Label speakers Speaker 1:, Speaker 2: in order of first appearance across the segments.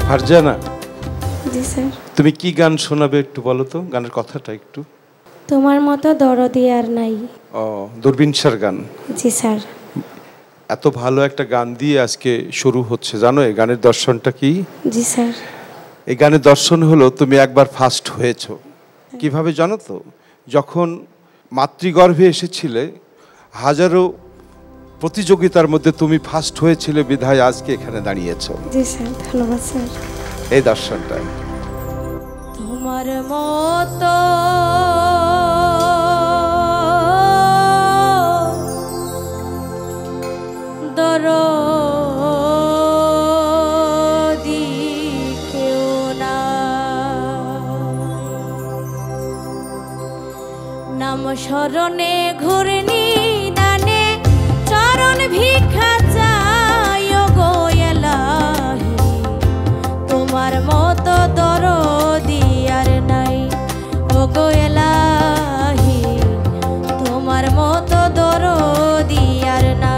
Speaker 1: ফারজানা,
Speaker 2: জি sir.
Speaker 1: তুমি কি গান শোনাবে একটু বলো তো, গানের কথাটা একটু।
Speaker 2: তোমার মতো দরদি আর নাই।
Speaker 1: ও, দূরবীন স্যার গান।
Speaker 2: জি স্যার।
Speaker 1: এত ভালো একটা গান দিয়ে আজকে শুরু হচ্ছে, জানো এই গানের দর্শনটা কি?
Speaker 2: জি স্যার।
Speaker 1: এই গানের দর্শন হলো তুমি একবার ফার্স্ট হয়েছো। কিভাবে জানো তো? যখন মাতৃগর্ভে এসেছিলে, হাজারো প্রতিযোগিতার মধ্যে তুমি ফার্স্ট হয়েছিলে, বিধায় আজকে এখানে দাঁড়িয়েছো।
Speaker 2: জি স্যার, ধন্যবাদ স্যার।
Speaker 1: এই দর্শনটা।
Speaker 2: তোমার মতো দরদি কেউ না, নাম স্মরণে ঘূর্ণি দানে চরণ ভিক্ষা চাই গো এলাহি, তোমার মতো দরদি আর নাই ও গো এলাহি, তোমার মতো দরদি আর নাই।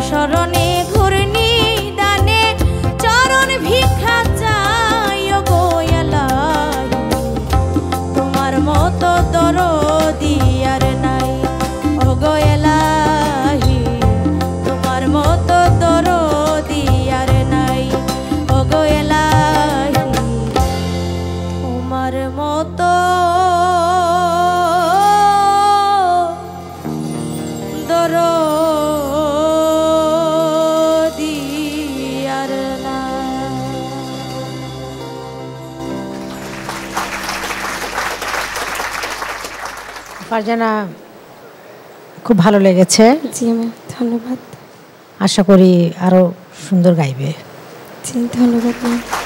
Speaker 2: স্মরণে ঘূর্ণি দানে চরণ ভিক্ষা চাই গো এলাহি, তোমার মতো দরদি আর নাই ও গো এলাহি, তোমার মতো দরদি আর নাই ও গো এলাহি, তোমার মতো
Speaker 3: ফারজানা, খুব ভালো লেগেছে।
Speaker 2: জি ম্যাম, ধন্যবাদ।
Speaker 3: আশা করি আরো সুন্দর গাইবে।
Speaker 2: জি, ধন্যবাদ ম্যাম।